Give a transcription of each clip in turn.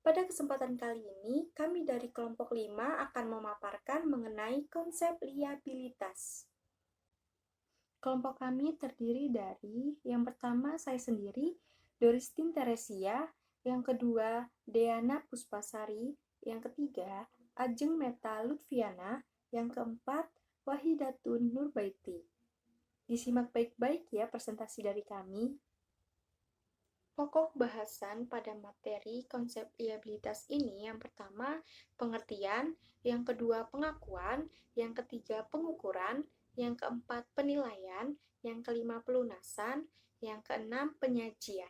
Pada kesempatan kali ini, kami dari kelompok 5 akan memaparkan mengenai konsep liabilitas. Kelompok kami terdiri dari yang pertama saya sendiri, Doristin Teresia, yang kedua Deana Puspasari, yang ketiga Ajeng Meta Lutfiana, yang keempat Wahidatun Nurbaiti. Disimak baik-baik ya presentasi dari kami. Pokok bahasan pada materi konsep liabilitas ini yang pertama pengertian, yang kedua pengakuan, yang ketiga pengukuran, yang keempat penilaian, yang kelima pelunasan, yang keenam penyajian.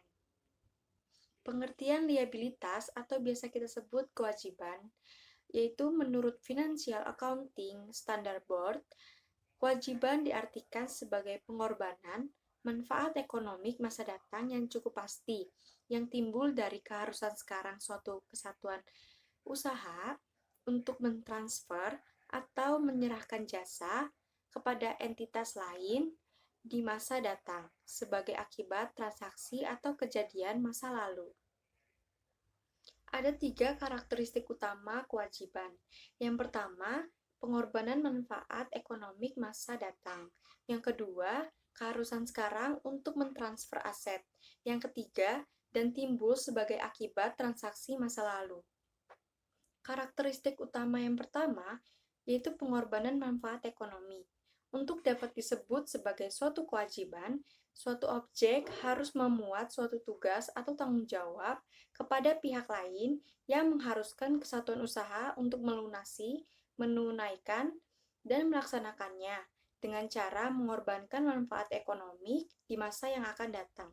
Pengertian liabilitas atau biasa kita sebut kewajiban, yaitu menurut Financial Accounting Standard Board, kewajiban diartikan sebagai pengorbanan manfaat ekonomi masa datang yang cukup pasti, yang timbul dari keharusan sekarang suatu kesatuan usaha untuk mentransfer atau menyerahkan jasa kepada entitas lain di masa datang sebagai akibat transaksi atau kejadian masa lalu. Ada 3 karakteristik utama kewajiban. Yang pertama, pengorbanan manfaat ekonomi masa datang. Yang kedua, keharusan sekarang untuk mentransfer aset. Yang ketiga, dan timbul sebagai akibat transaksi masa lalu. Karakteristik utama yang pertama, yaitu pengorbanan manfaat ekonomi. Untuk dapat disebut sebagai suatu kewajiban, suatu objek harus memuat suatu tugas atau tanggung jawab kepada pihak lain yang mengharuskan kesatuan usaha untuk melunasi, menunaikan, dan melaksanakannya dengan cara mengorbankan manfaat ekonomi di masa yang akan datang.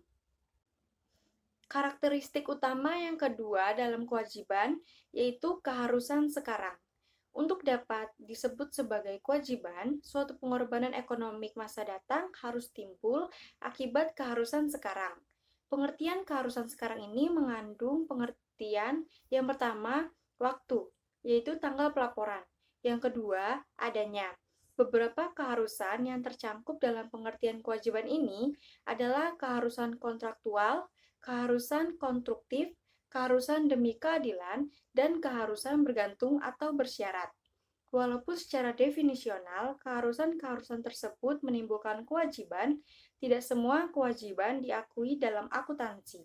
Karakteristik utama yang kedua dalam kewajiban yaitu keharusan sekarang. Untuk dapat disebut sebagai kewajiban, suatu pengorbanan ekonomi masa datang harus timbul akibat keharusan sekarang. Pengertian keharusan sekarang ini mengandung pengertian yang pertama, waktu, yaitu tanggal pelaporan. Yang kedua, adanya. Beberapa keharusan yang tercangkup dalam pengertian kewajiban ini adalah keharusan kontraktual, keharusan konstruktif, keharusan demi keadilan, dan keharusan bergantung atau bersyarat. Walaupun secara definisional, keharusan-keharusan tersebut menimbulkan kewajiban, tidak semua kewajiban diakui dalam akuntansi.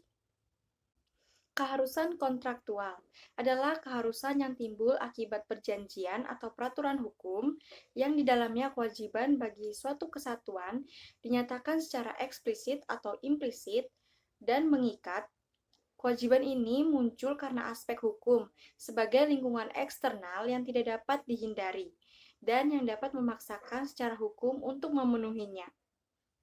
Keharusan kontraktual adalah keharusan yang timbul akibat perjanjian atau peraturan hukum yang di dalamnya kewajiban bagi suatu kesatuan dinyatakan secara eksplisit atau implisit dan mengikat. Kewajiban ini muncul karena aspek hukum sebagai lingkungan eksternal yang tidak dapat dihindari dan yang dapat memaksakan secara hukum untuk memenuhinya.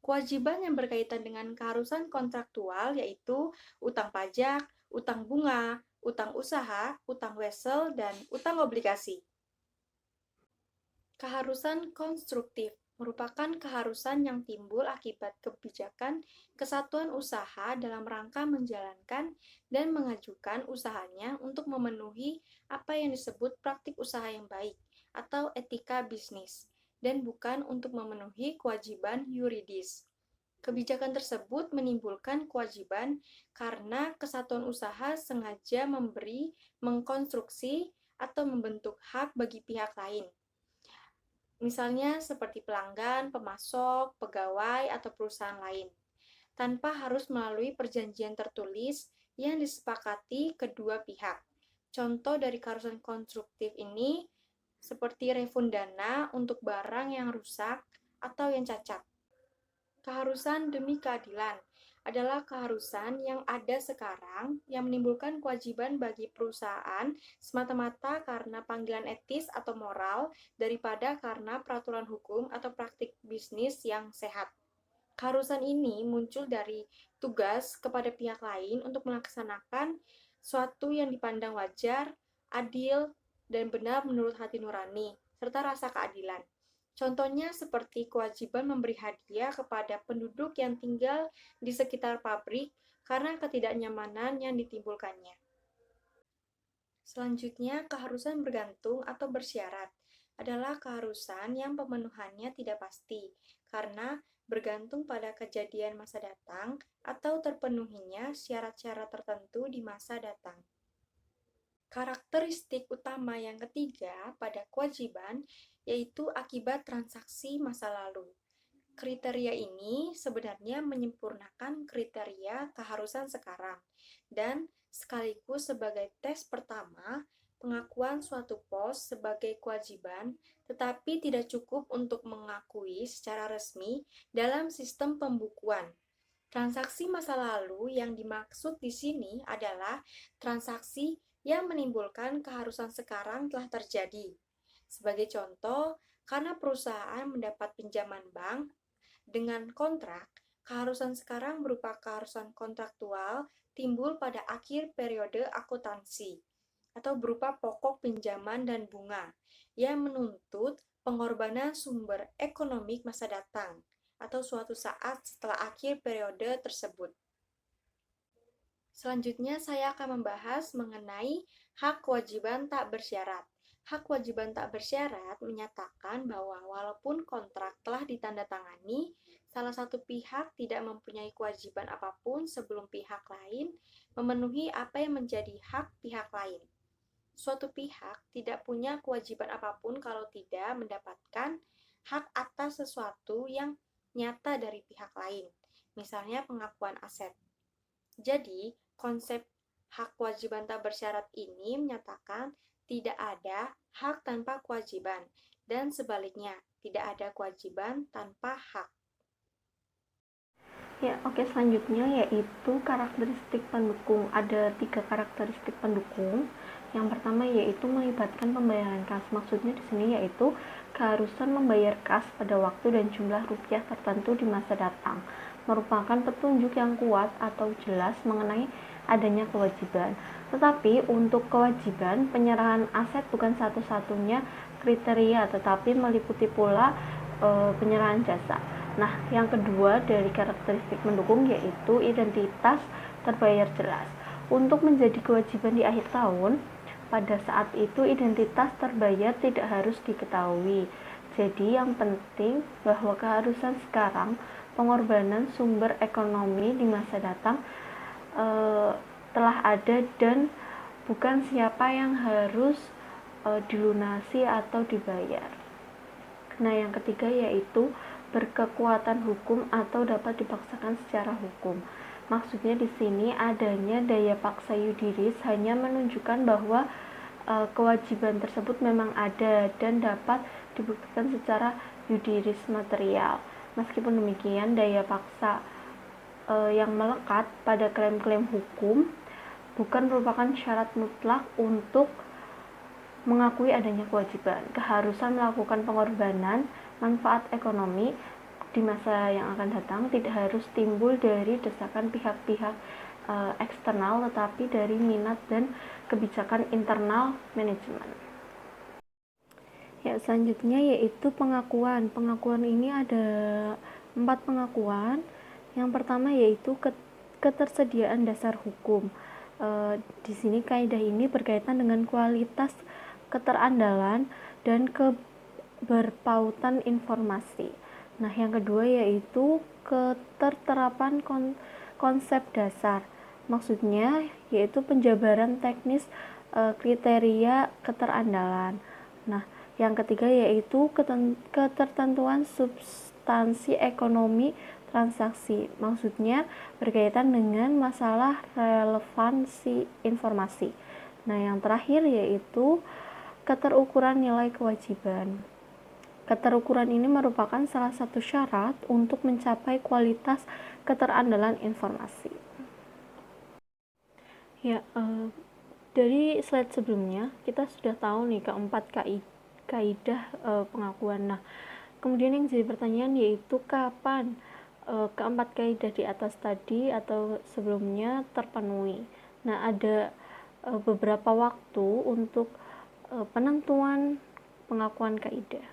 Kewajiban yang berkaitan dengan keharusan kontraktual yaitu utang pajak, utang bunga, utang usaha, utang wesel, dan utang obligasi. Keharusan konstruktif merupakan keharusan yang timbul akibat kebijakan kesatuan usaha dalam rangka menjalankan dan mengajukan usahanya untuk memenuhi apa yang disebut praktik usaha yang baik atau etika bisnis, dan bukan untuk memenuhi kewajiban yuridis. Kebijakan tersebut menimbulkan kewajiban karena kesatuan usaha sengaja mengkonstruksi, atau membentuk hak bagi pihak lain. Misalnya seperti pelanggan, pemasok, pegawai, atau perusahaan lain, tanpa harus melalui perjanjian tertulis yang disepakati kedua pihak. Contoh dari keharusan konstruktif ini seperti refund dana untuk barang yang rusak atau yang cacat. Keharusan demi keadilan adalah keharusan yang ada sekarang yang menimbulkan kewajiban bagi perusahaan semata-mata karena panggilan etis atau moral daripada karena peraturan hukum atau praktik bisnis yang sehat. Keharusan ini muncul dari tugas kepada pihak lain untuk melaksanakan suatu yang dipandang wajar, adil, dan benar menurut hati nurani, serta rasa keadilan. Contohnya seperti kewajiban memberi hadiah kepada penduduk yang tinggal di sekitar pabrik karena ketidaknyamanan yang ditimbulkannya. Selanjutnya, keharusan bergantung atau bersyarat adalah keharusan yang pemenuhannya tidak pasti, karena bergantung pada kejadian masa datang atau terpenuhinya syarat-syarat tertentu di masa datang. Karakteristik utama yang ketiga pada kewajiban yaitu akibat transaksi masa lalu. Kriteria ini sebenarnya menyempurnakan kriteria keharusan sekarang dan sekaligus sebagai tes pertama pengakuan suatu pos sebagai kewajiban, tetapi tidak cukup untuk mengakui secara resmi dalam sistem pembukuan. Transaksi masa lalu yang dimaksud di sini adalah transaksi yang menimbulkan keharusan sekarang telah terjadi. Sebagai contoh, karena perusahaan mendapat pinjaman bank dengan kontrak, keharusan sekarang berupa keharusan kontraktual timbul pada akhir periode akuntansi atau berupa pokok pinjaman dan bunga yang menuntut pengorbanan sumber ekonomi masa datang atau suatu saat setelah akhir periode tersebut. Selanjutnya saya akan membahas mengenai hak kewajiban tak bersyarat. Hak kewajiban tak bersyarat menyatakan bahwa walaupun kontrak telah ditandatangani, salah satu pihak tidak mempunyai kewajiban apapun sebelum pihak lain memenuhi apa yang menjadi hak pihak lain. Suatu pihak tidak punya kewajiban apapun kalau tidak mendapatkan hak atas sesuatu yang nyata dari pihak lain, misalnya pengakuan aset. Jadi, konsep hak kewajiban tak bersyarat ini menyatakan tidak ada hak tanpa kewajiban, dan sebaliknya, tidak ada kewajiban tanpa hak. Ya, oke, selanjutnya yaitu karakteristik pendukung. Ada 3 karakteristik pendukung. Yang pertama yaitu melibatkan pembayaran kas. Maksudnya di sini yaitu keharusan membayar kas pada waktu dan jumlah rupiah tertentu di masa datang. Merupakan petunjuk yang kuat atau jelas mengenai adanya kewajiban. Tetapi untuk kewajiban, penyerahan aset bukan satu-satunya kriteria, tetapi meliputi pula penyerahan jasa. Nah, yang kedua dari karakteristik mendukung yaitu identitas terbayar jelas. Untuk menjadi kewajiban di akhir tahun, pada saat itu identitas terbayar tidak harus diketahui. Jadi yang penting bahwa keharusan sekarang, pengorbanan sumber ekonomi di masa datang telah ada dan bukan siapa yang harus dilunasi atau dibayar. Nah, yang ketiga yaitu berkekuatan hukum atau dapat dipaksakan secara hukum. Maksudnya di sini adanya daya paksa yudiris hanya menunjukkan bahwa kewajiban tersebut memang ada dan dapat dibuktikan secara yudiris material. Meskipun demikian, daya paksa yang melekat pada klaim-klaim hukum bukan merupakan syarat mutlak untuk mengakui adanya kewajiban. Keharusan melakukan pengorbanan manfaat ekonomi di masa yang akan datang tidak harus timbul dari desakan pihak-pihak eksternal, tetapi dari minat dan kebijakan internal manajemen. Ya, selanjutnya yaitu pengakuan. Pengakuan ini ada 4 pengakuan. Yang pertama yaitu ketersediaan dasar hukum. Di sini kaidah ini berkaitan dengan kualitas keterandalan dan berpautan informasi. Nah, yang kedua yaitu keterterapan konsep dasar. Maksudnya yaitu penjabaran teknis kriteria keterandalan. Nah, yang ketiga yaitu ketertentuan substansi ekonomi transaksi. Maksudnya berkaitan dengan masalah relevansi informasi. Nah, yang terakhir yaitu keterukuran nilai kewajiban. Keterukuran ini merupakan salah satu syarat untuk mencapai kualitas keterandalan informasi. Ya, dari slide sebelumnya kita sudah tahu nih keempat kaidah pengakuan. Nah, kemudian yang jadi pertanyaan yaitu kapan keempat kaidah di atas tadi atau sebelumnya terpenuhi. Nah, ada beberapa waktu untuk penentuan pengakuan kaidah.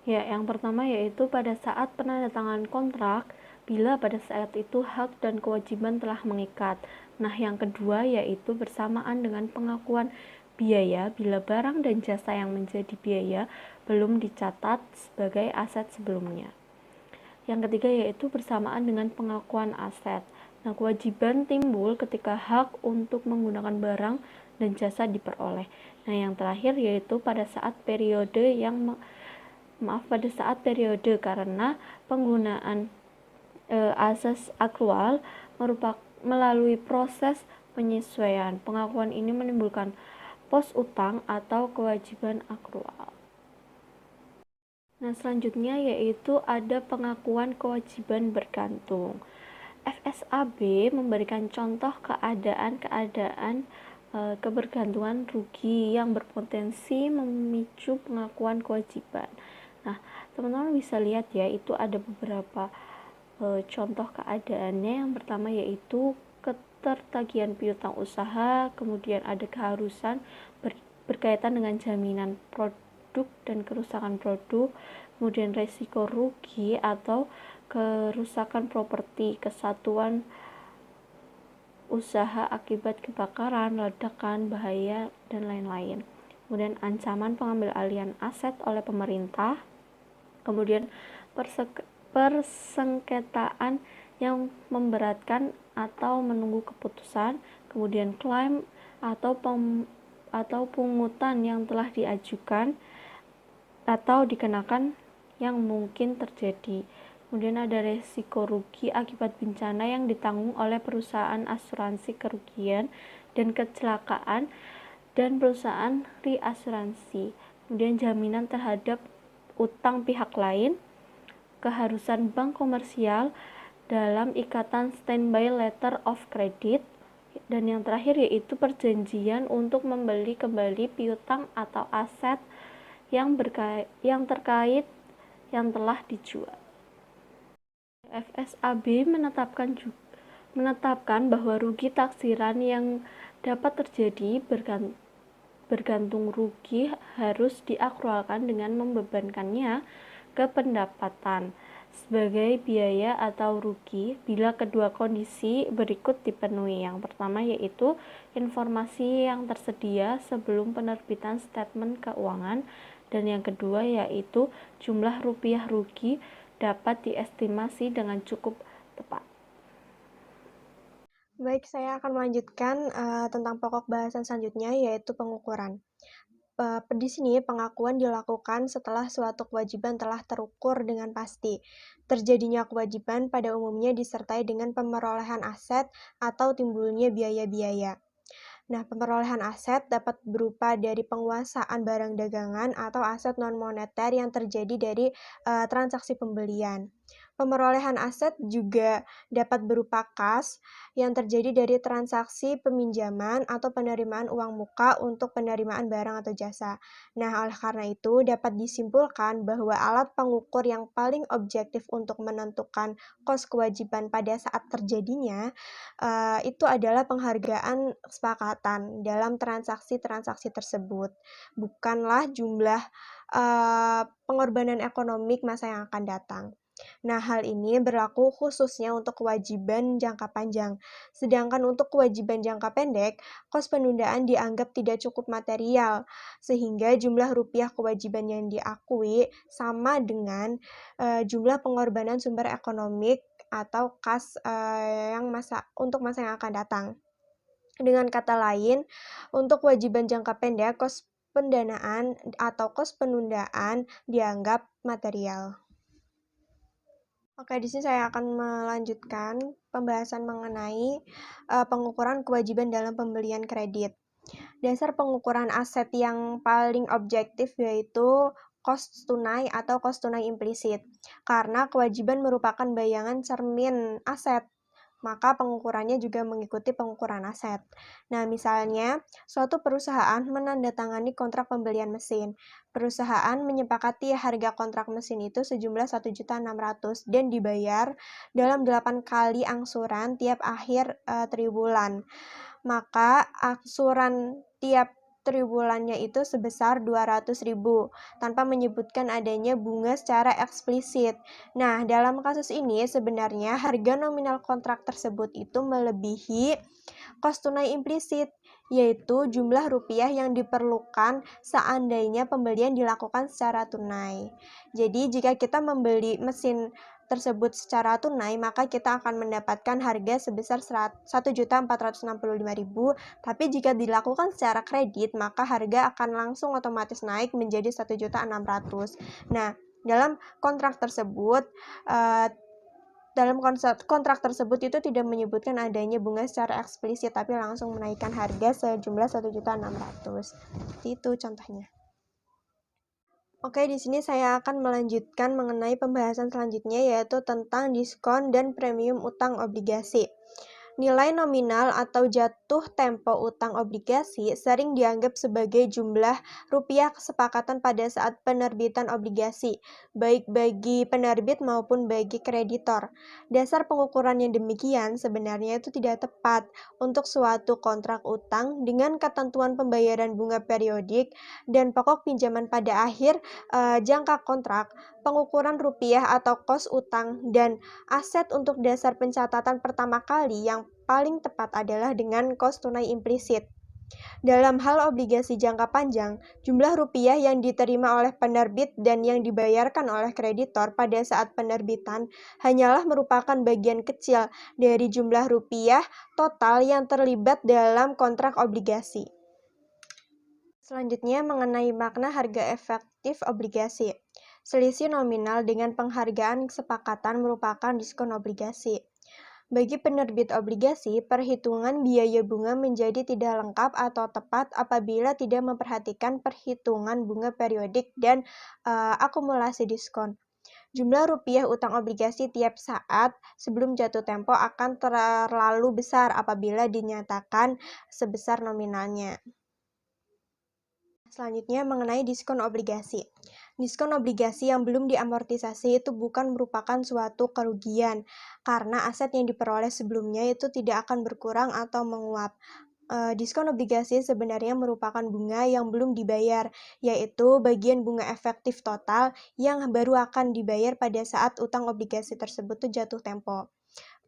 Ya, yang pertama yaitu pada saat penandatangan kontrak, bila pada saat itu hak dan kewajiban telah mengikat. Nah, yang kedua yaitu bersamaan dengan pengakuan biaya bila barang dan jasa yang menjadi biaya belum dicatat sebagai aset sebelumnya. Yang ketiga yaitu bersamaan dengan pengakuan aset. Nah, kewajiban timbul ketika hak untuk menggunakan barang dan jasa diperoleh. Nah, yang terakhir yaitu pada saat periode karena penggunaan asas akrual melalui proses penyesuaian. Pengakuan ini menimbulkan pos utang atau kewajiban akrual. Nah, selanjutnya yaitu ada pengakuan kewajiban bergantung. FSAB memberikan contoh keadaan kebergantungan rugi yang berpotensi memicu pengakuan kewajiban. Nah, teman-teman bisa lihat ya, itu ada beberapa contoh keadaannya. Yang pertama yaitu ketertagihan piutang usaha, kemudian ada keharusan berkaitan dengan jaminan produk dan kerusakan produk, kemudian resiko rugi atau kerusakan properti, kesatuan usaha akibat kebakaran, ledakan, bahaya, dan lain-lain. Kemudian ancaman pengambil alihan aset oleh pemerintah, kemudian persengketaan yang memberatkan atau menunggu keputusan, kemudian klaim atau pungutan yang telah diajukan atau dikenakan yang mungkin terjadi. Kemudian ada resiko rugi akibat bencana yang ditanggung oleh perusahaan asuransi kerugian dan kecelakaan dan perusahaan reasuransi. Kemudian jaminan terhadap utang pihak lain, keharusan bank komersial dalam ikatan standby letter of credit, dan yang terakhir yaitu perjanjian untuk membeli kembali piutang atau aset yang terkait yang telah dijual. FSAB menetapkan bahwa rugi taksiran yang dapat terjadi bergantung rugi harus diakrualkan dengan membebankannya ke pendapatan sebagai biaya atau rugi bila kedua kondisi berikut dipenuhi. Yang pertama yaitu informasi yang tersedia sebelum penerbitan statement keuangan, dan yang kedua yaitu jumlah rupiah rugi dapat diestimasi dengan cukup tepat. Baik, saya akan melanjutkan tentang pokok bahasan selanjutnya, yaitu pengukuran. Di sini pengakuan dilakukan setelah suatu kewajiban telah terukur dengan pasti. Terjadinya kewajiban pada umumnya disertai dengan pemerolehan aset atau timbulnya biaya-biaya. Nah, pemerolehan aset dapat berupa dari penguasaan barang dagangan atau aset non-moneter yang terjadi dari transaksi pembelian. Pemerolehan aset juga dapat berupa kas yang terjadi dari transaksi peminjaman atau penerimaan uang muka untuk penerimaan barang atau jasa. Nah, oleh karena itu dapat disimpulkan bahwa alat pengukur yang paling objektif untuk menentukan kos kewajiban pada saat terjadinya itu adalah penghargaan kesepakatan dalam transaksi-transaksi tersebut, bukanlah jumlah pengorbanan ekonomi masa yang akan datang. Nah, hal ini berlaku khususnya untuk kewajiban jangka panjang. Sedangkan untuk kewajiban jangka pendek, kos penundaan dianggap tidak cukup material, sehingga jumlah rupiah kewajiban yang diakui sama dengan jumlah pengorbanan sumber ekonomi atau kas untuk masa yang akan datang. Dengan kata lain, untuk kewajiban jangka pendek, kos pendanaan atau kos penundaan dianggap material. Oke, di sini saya akan melanjutkan pembahasan mengenai pengukuran kewajiban dalam pembelian kredit. Dasar pengukuran aset yang paling objektif yaitu kos tunai atau kos tunai implisit. Karena kewajiban merupakan bayangan cermin aset, maka pengukurannya juga mengikuti pengukuran aset. Nah, misalnya, suatu perusahaan menandatangani kontrak pembelian mesin. Perusahaan menyepakati harga kontrak mesin itu sejumlah 1.600.000 dan dibayar dalam 8 kali angsuran tiap akhir triwulan. Maka angsuran tiap triwulannya itu sebesar 200.000 tanpa menyebutkan adanya bunga secara eksplisit. Nah, dalam kasus ini sebenarnya harga nominal kontrak tersebut itu melebihi kos tunai implisit yaitu jumlah rupiah yang diperlukan seandainya pembelian dilakukan secara tunai. Jadi jika kita membeli mesin tersebut secara tunai, maka kita akan mendapatkan harga sebesar Rp1.465.000, tapi jika dilakukan secara kredit, maka harga akan langsung otomatis naik menjadi Rp1.600.000. Nah, dalam kontrak tersebut, kontrak tersebut itu tidak menyebutkan adanya bunga secara eksplisit, tapi langsung menaikkan harga sejumlah Rp1.600.000. Seperti itu contohnya. Oke, di sini saya akan melanjutkan mengenai pembahasan selanjutnya, yaitu tentang diskon dan premium utang obligasi. Nilai nominal atau jatuh tempo utang obligasi sering dianggap sebagai jumlah rupiah kesepakatan pada saat penerbitan obligasi, baik bagi penerbit maupun bagi kreditor. Dasar pengukuran yang demikian sebenarnya itu tidak tepat untuk suatu kontrak utang dengan ketentuan pembayaran bunga periodik dan pokok pinjaman pada akhir jangka kontrak. Pengukuran rupiah atau kos utang dan aset untuk dasar pencatatan pertama kali yang paling tepat adalah dengan kos tunai implisit. Dalam hal obligasi jangka panjang, jumlah rupiah yang diterima oleh penerbit dan yang dibayarkan oleh kreditor pada saat penerbitan hanyalah merupakan bagian kecil dari jumlah rupiah total yang terlibat dalam kontrak obligasi. Selanjutnya mengenai makna harga efektif obligasi. Selisih nominal dengan penghargaan kesepakatan merupakan diskon obligasi. Bagi penerbit obligasi, perhitungan biaya bunga menjadi tidak lengkap atau tepat apabila tidak memperhatikan perhitungan bunga periodik dan akumulasi diskon. Jumlah rupiah utang obligasi tiap saat sebelum jatuh tempo akan terlalu besar apabila dinyatakan sebesar nominalnya. Selanjutnya mengenai diskon obligasi. Diskon obligasi yang belum diamortisasi itu bukan merupakan suatu kerugian, karena aset yang diperoleh sebelumnya itu tidak akan berkurang atau menguap. Diskon obligasi sebenarnya merupakan bunga yang belum dibayar, yaitu bagian bunga efektif total yang baru akan dibayar pada saat utang obligasi tersebut jatuh tempo.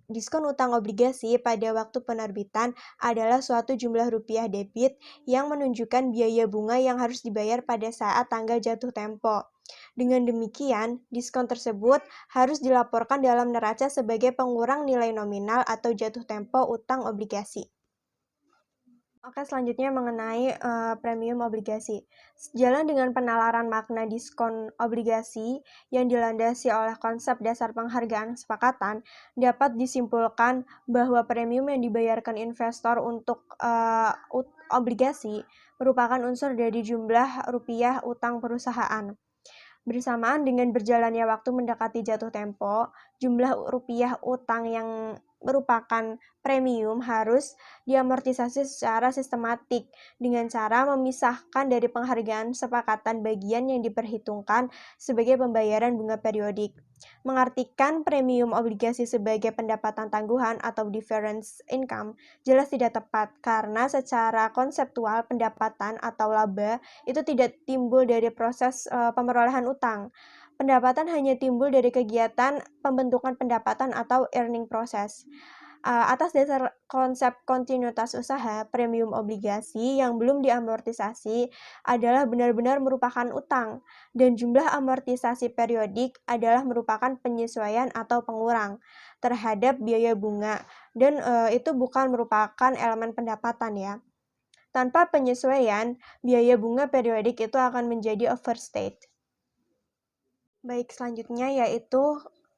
Diskon utang obligasi pada waktu penerbitan adalah suatu jumlah rupiah debit yang menunjukkan biaya bunga yang harus dibayar pada saat tanggal jatuh tempo. Dengan demikian, diskon tersebut harus dilaporkan dalam neraca sebagai pengurang nilai nominal atau jatuh tempo utang obligasi. Oke, selanjutnya mengenai premium obligasi. Sejalan dengan penalaran makna diskon obligasi yang dilandasi oleh konsep dasar penghargaan kesepakatan, dapat disimpulkan bahwa premium yang dibayarkan investor untuk obligasi merupakan unsur dari jumlah rupiah utang perusahaan. Bersamaan dengan berjalannya waktu mendekati jatuh tempo, jumlah rupiah utang yang merupakan premium harus diamortisasi secara sistematik dengan cara memisahkan dari penghargaan kesepakatan bagian yang diperhitungkan sebagai pembayaran bunga periodik. Mengartikan premium obligasi sebagai pendapatan tangguhan atau difference income jelas tidak tepat karena secara konseptual pendapatan atau laba itu tidak timbul dari proses pemerolehan utang. Pendapatan hanya timbul dari kegiatan pembentukan pendapatan atau earning process. Atas dasar konsep kontinuitas usaha, premium obligasi yang belum diamortisasi adalah benar-benar merupakan utang, dan jumlah amortisasi periodik adalah merupakan penyesuaian atau pengurang terhadap biaya bunga, dan itu bukan merupakan elemen pendapatan ya. Tanpa penyesuaian, biaya bunga periodik itu akan menjadi overstate. Baik, selanjutnya yaitu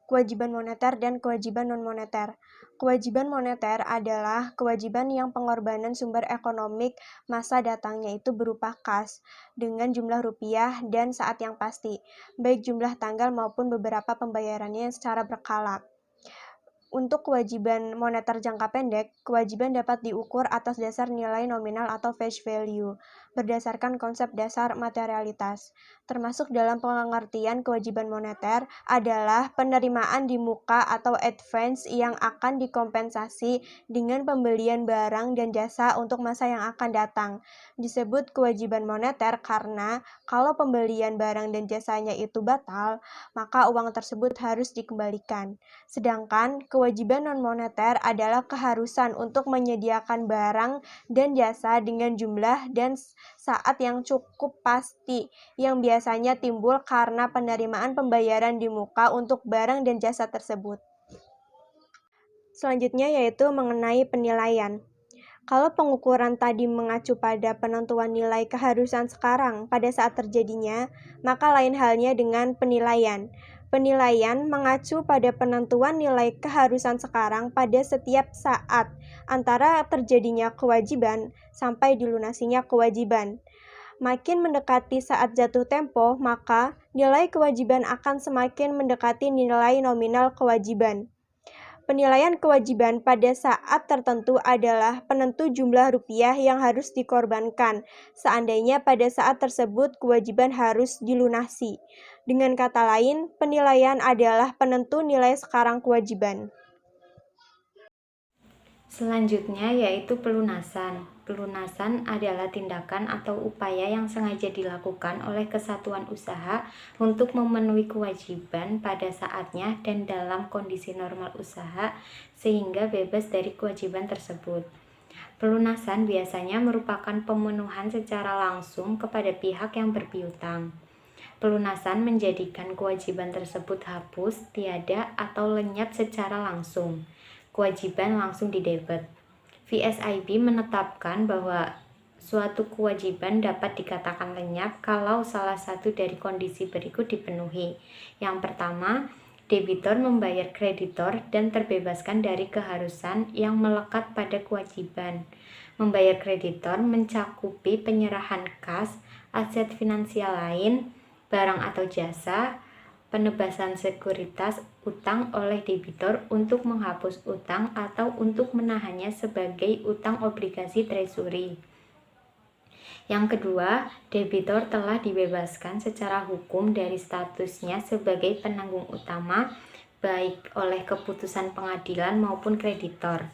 kewajiban moneter dan kewajiban non-moneter. Kewajiban moneter adalah kewajiban yang pengorbanan sumber ekonomik masa datangnya itu berupa kas dengan jumlah rupiah dan saat yang pasti, baik jumlah tanggal maupun beberapa pembayarannya secara berkala. Untuk kewajiban moneter jangka pendek, kewajiban dapat diukur atas dasar nilai nominal atau face value. berdasarkan konsep dasar materialitas, termasuk dalam pengertian kewajiban moneter adalah penerimaan di muka atau advance yang akan dikompensasi dengan pembelian barang dan jasa untuk masa yang akan datang. Disebut kewajiban moneter karena kalau pembelian barang dan jasanya itu batal, maka uang tersebut harus dikembalikan. Sedangkan kewajiban non-moneter adalah keharusan untuk menyediakan barang dan jasa dengan jumlah dan saat yang cukup pasti, yang biasanya timbul karena penerimaan pembayaran di muka untuk barang dan jasa tersebut. Selanjutnya yaitu mengenai penilaian. Kalau pengukuran tadi mengacu pada penentuan nilai keharusan sekarang pada saat terjadinya, maka lain halnya dengan penilaian. Penilaian mengacu pada penentuan nilai keharusan sekarang pada setiap saat antara terjadinya kewajiban sampai dilunasinya kewajiban. Makin mendekati saat jatuh tempo, maka nilai kewajiban akan semakin mendekati nilai nominal kewajiban. Penilaian kewajiban pada saat tertentu adalah penentu jumlah rupiah yang harus dikorbankan, seandainya pada saat tersebut kewajiban harus dilunasi. Dengan kata lain, penilaian adalah penentu nilai sekarang kewajiban. Selanjutnya yaitu pelunasan. Pelunasan adalah tindakan atau upaya yang sengaja dilakukan oleh kesatuan usaha untuk memenuhi kewajiban pada saatnya dan dalam kondisi normal usaha sehingga bebas dari kewajiban tersebut. Pelunasan biasanya merupakan pemenuhan secara langsung kepada pihak yang berpiutang. Pelunasan menjadikan kewajiban tersebut hapus, tiada, atau lenyap secara langsung. Kewajiban langsung didebet. VSIB menetapkan bahwa suatu kewajiban dapat dikatakan lenyap kalau salah satu dari kondisi berikut dipenuhi. Yang pertama, debitur membayar kreditor dan terbebaskan dari keharusan yang melekat pada kewajiban. Membayar kreditor mencakupi penyerahan kas, aset finansial lain, barang atau jasa, penebasan sekuritas utang oleh debitur untuk menghapus utang atau untuk menahannya sebagai utang obligasi treasury. Yang kedua, debitur telah dibebaskan secara hukum dari statusnya sebagai penanggung utama baik oleh keputusan pengadilan maupun kreditor.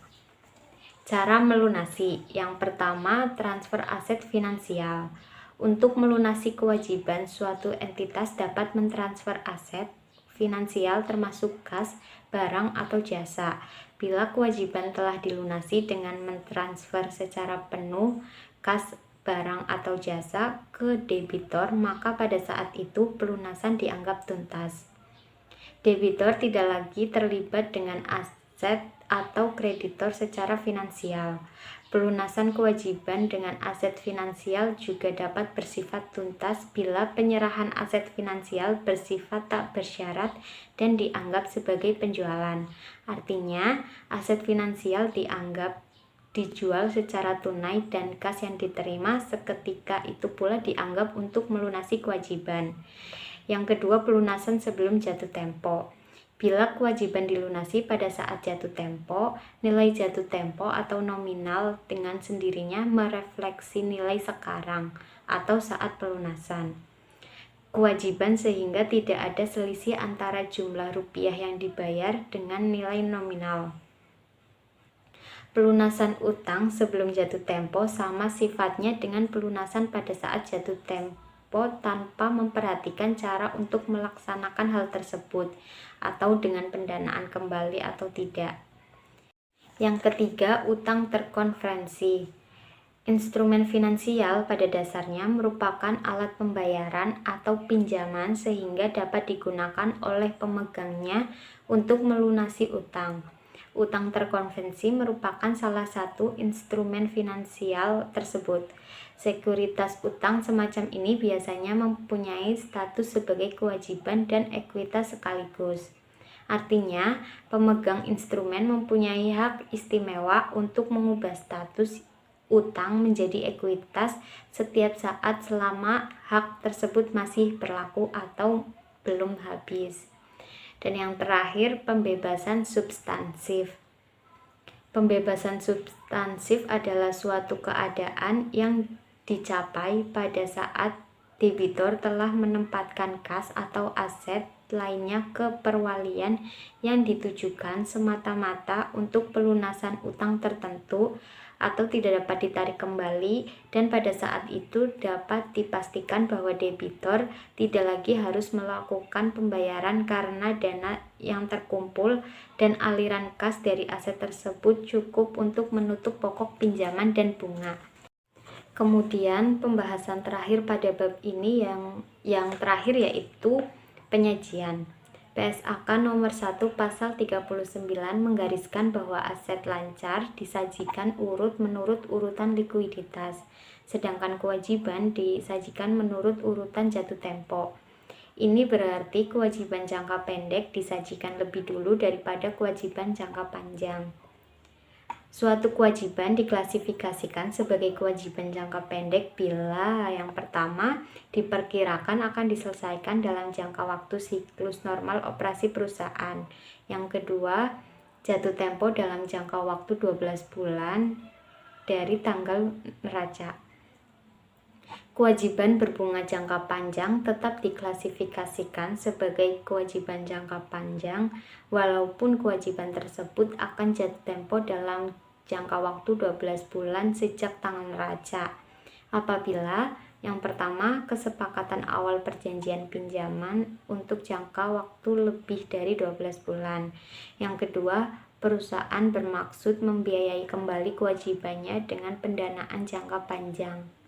Cara melunasi. Yang pertama, transfer aset finansial. Untuk melunasi kewajiban, suatu entitas dapat mentransfer aset finansial termasuk kas, barang, atau jasa. Bila kewajiban telah dilunasi dengan mentransfer secara penuh kas, barang, atau jasa ke debitur, maka pada saat itu pelunasan dianggap tuntas. Debitur tidak lagi terlibat dengan aset atau kreditor secara finansial. Pelunasan kewajiban dengan aset finansial juga dapat bersifat tuntas bila penyerahan aset finansial bersifat tak bersyarat dan dianggap sebagai penjualan. Artinya, aset finansial dianggap dijual secara tunai dan kas yang diterima seketika itu pula dianggap untuk melunasi kewajiban. Yang kedua, pelunasan sebelum jatuh tempo. Bila kewajiban dilunasi pada saat jatuh tempo, nilai jatuh tempo atau nominal dengan sendirinya merefleksi nilai sekarang atau saat pelunasan kewajiban sehingga tidak ada selisih antara jumlah rupiah yang dibayar dengan nilai nominal. Pelunasan utang sebelum jatuh tempo sama sifatnya dengan pelunasan pada saat jatuh tempo tanpa memperhatikan cara untuk melaksanakan hal tersebut atau dengan pendanaan kembali atau tidak. Yang ketiga, utang terkonferensi. Instrumen finansial pada dasarnya merupakan alat pembayaran atau pinjaman sehingga dapat digunakan oleh pemegangnya untuk melunasi utang. Utang terkonvensi merupakan salah satu instrumen finansial tersebut. Sekuritas utang semacam ini biasanya mempunyai status sebagai kewajiban dan ekuitas sekaligus. Artinya, pemegang instrumen mempunyai hak istimewa untuk mengubah status utang menjadi ekuitas setiap saat selama hak tersebut masih berlaku atau belum habis. Dan yang terakhir, pembebasan substansif. Pembebasan substansif adalah suatu keadaan yang dicapai pada saat debitur telah menempatkan kas atau aset lainnya ke perwalian yang ditujukan semata-mata untuk pelunasan utang tertentu atau tidak dapat ditarik kembali, dan pada saat itu dapat dipastikan bahwa debitur tidak lagi harus melakukan pembayaran karena dana yang terkumpul dan aliran kas dari aset tersebut cukup untuk menutup pokok pinjaman dan bunga. Kemudian pembahasan terakhir pada bab ini yang terakhir yaitu penyajian. PSAK nomor 1 pasal 39 menggariskan bahwa aset lancar disajikan urut menurut urutan likuiditas, sedangkan kewajiban disajikan menurut urutan jatuh tempo. Ini berarti kewajiban jangka pendek disajikan lebih dulu daripada kewajiban jangka panjang. Suatu kewajiban diklasifikasikan sebagai kewajiban jangka pendek bila yang pertama diperkirakan akan diselesaikan dalam jangka waktu siklus normal operasi perusahaan. Yang kedua, jatuh tempo dalam jangka waktu 12 bulan dari tanggal neraca. Kewajiban berbunga jangka panjang tetap diklasifikasikan sebagai kewajiban jangka panjang walaupun kewajiban tersebut akan jatuh tempo dalam jangka waktu 12 bulan sejak tanggal neraca. Apabila yang pertama, kesepakatan awal perjanjian pinjaman untuk jangka waktu lebih dari 12 bulan. Yang kedua, perusahaan bermaksud membiayai kembali kewajibannya dengan pendanaan jangka panjang.